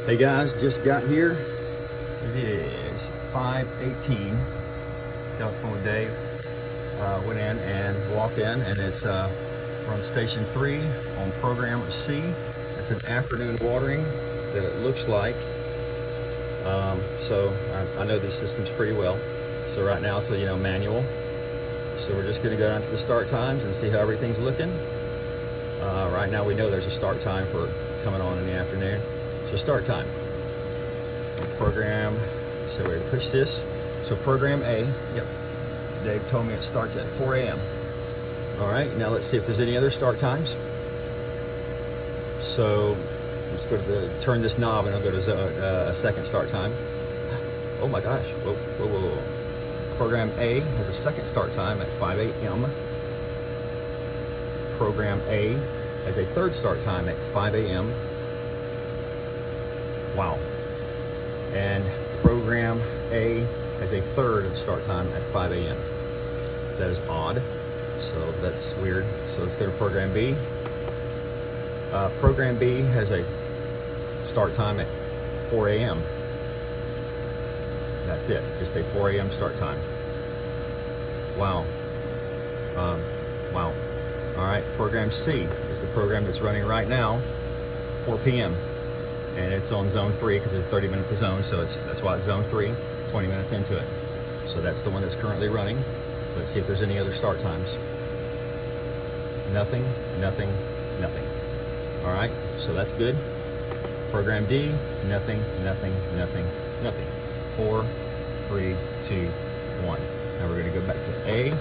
Hey guys, just got here. It is 5:18. Got off the phone with Dave. Went in and walked in, and it's we're on station 3 on program C. It's an afternoon watering that it looks like. So I know these systems pretty well. So right now it's manual. So we're just going to go down to the start times and see how everything's looking. Right now we know there's a start time for coming on in the afternoon. So start time. Program, so we push this. So program A, yep. Dave told me it starts at 4 a.m. All right, now let's see if there's any other start times. So let's go to turn this knob and I'll go to a second start time. Oh my gosh, whoa, whoa, whoa, whoa. Program A has a second start time at 5 a.m. Program A has a third start time at 5 a.m. Wow. And program A has a third start time at 5 a.m. That is odd. So that's weird. So let's go to program B. Program B has a start time at 4 a.m. That's it. It's just a 4 a.m. start time. Wow. Wow. All right. Program C is the program that's running right now, 4 p.m. And it's on zone 3 because it's 30 minutes of zone, so that's why it's zone 3, 20 minutes into it. So that's the one that's currently running. Let's see if there's any other start times. Nothing, nothing, nothing. All right, so that's good. Program D, nothing, nothing, nothing, nothing. 4, 3, 2, 1. Now we're going to go back to A,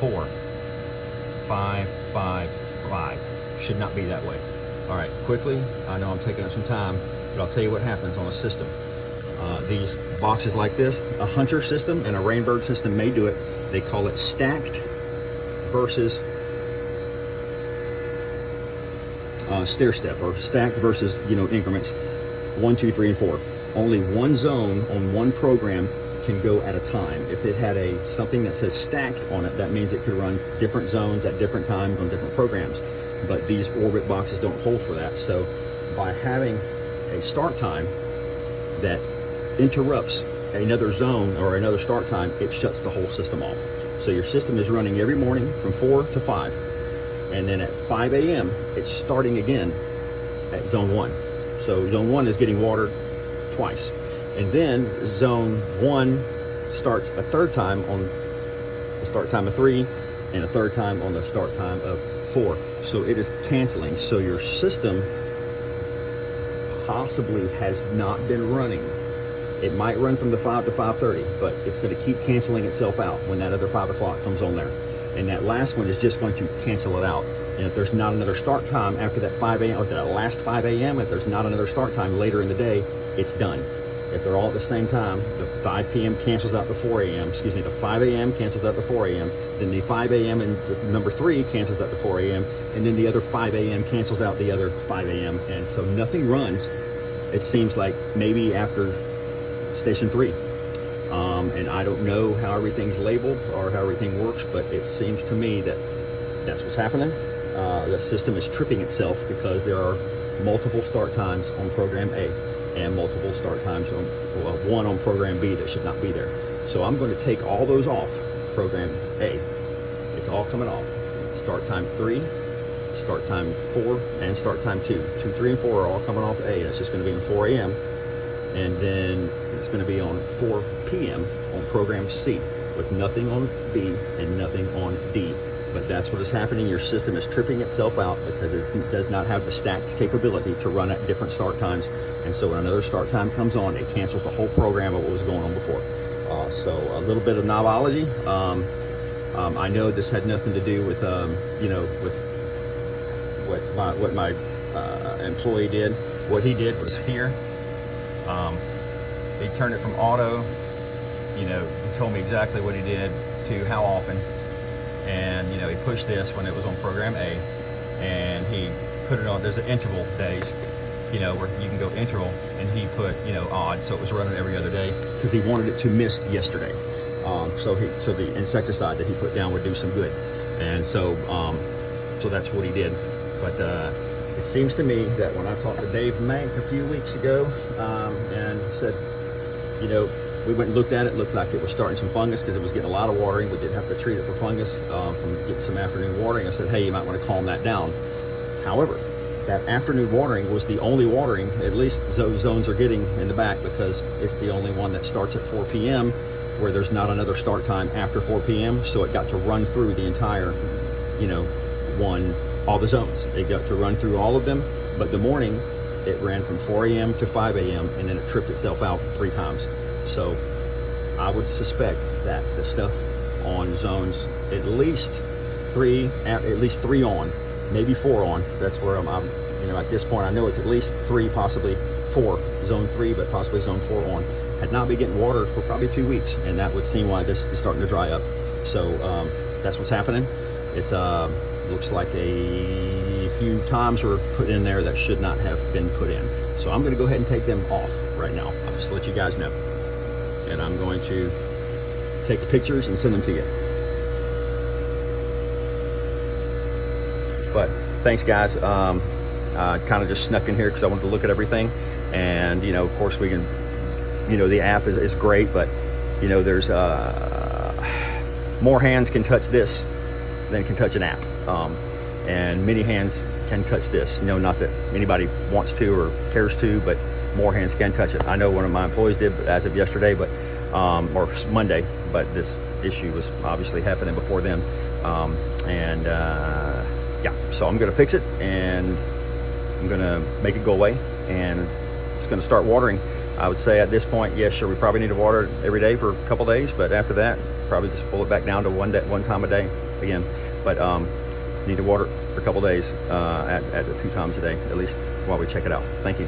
4, 5, 5, 5. Should not be that way. All right, quickly, I know I'm taking up some time, but I'll tell you what happens on a system. These boxes like this, a Hunter system and a Rainbird system may do it. They call it stacked versus stair step, or stacked versus increments 1, 2, 3, and 4. Only one zone on one program can go at a time. If it had something that says stacked on it, that means it could run different zones at different times on different programs. But these orbit boxes don't hold for that. So by having a start time that interrupts another zone or another start time, it shuts the whole system off. So your system is running every morning from 4 to 5. And then at 5 a.m., it's starting again at zone 1. So zone 1 is getting watered twice. And then zone 1 starts a third time on the start time of 3 and a third time on the start time of 4. So it is canceling. So your system possibly has not been running. It might run from the 5 to 5:30, but it's going to keep canceling itself out when that other 5 o'clock comes on there. And that last one is just going to cancel it out. And if there's not another start time after that 5 a.m., or that last 5 a.m., if there's not another start time later in the day, it's done. If they're all at the same time, the 5 p.m. cancels out the 4 a.m., the 5 a.m. cancels out the 4 a.m., then the 5 a.m. and the number 3 cancels out the 4 a.m., and then the other 5 a.m. cancels out the other 5 a.m., and so nothing runs, it seems like, maybe after station 3. And I don't know how everything's labeled or how everything works, but it seems to me that that's what's happening. The system is tripping itself because there are multiple start times on program A and multiple start times on one on program B that should not be there. So I'm going to take all those off program A. It's all coming off. Start time 3, start time 4, and start time 2. 2, 3, and 4 are all coming off A. That's just going to be on 4 a.m. And then it's going to be on 4 p.m. on program C, with nothing on B and nothing on D. But that's what is happening. Your system is tripping itself out because it does not have the stacked capability to run at different start times. And so when another start time comes on, it cancels the whole program of what was going on before. So a little bit of knobology. I know this had nothing to do with, with what my employee did. What he did was here. He turned it from auto. He told me exactly what he did to how often. And he pushed this when it was on program A, and he put it on. There's an interval days, where you can go interval, and he put odd, so it was running every other day because he wanted it to miss yesterday. So the insecticide that he put down would do some good, and so that's what he did. But It seems to me that when I talked to Dave Mank a few weeks ago, and he said, you know, we went and looked at it, looked like it was starting some fungus because it was getting a lot of watering. We did have to treat it for fungus from getting some afternoon watering. I said, hey, you might want to calm that down. However, that afternoon watering was the only watering, at least those zones are getting in the back, because it's the only one that starts at 4 p.m. where there's not another start time after 4 p.m. So it got to run through the entire, you know, all the zones. It got to run through all of them, but the morning it ran from 4 a.m. to 5 a.m. and then it tripped itself out 3 times. So I would suspect that the stuff on zones at least three on, maybe 4 on. That's where I'm you know, at this point I know it's at least 3, possibly 4, zone 3, but possibly zone 4 on, had not been getting water for probably 2 weeks, and that would seem why this is starting to dry up. So that's what's happening. It's looks like a few times were put in there that should not have been put in. So I'm going to go ahead and take them off right now. I'll just let you guys know. And I'm going to take the pictures and send them to you. But thanks, guys. I kind of just snuck in here because I wanted to look at everything. And, you know, of course we can, you know, the app is great, but, you know, there's more hands can touch this than can touch an app. And many hands can touch this. You know, not that anybody wants to or cares to, but more hands can touch it. I know one of my employees did as of yesterday, but or Monday, but this issue was obviously happening before then. Yeah, so I'm gonna fix it and I'm gonna make it go away, and it's gonna start watering. I would say at this point, yeah, sure, we probably need to water it every day for a couple days, but after that, probably just pull it back down to one time a day again. But need to water it for a couple days at 2 times a day, at least while we check it out. Thank you.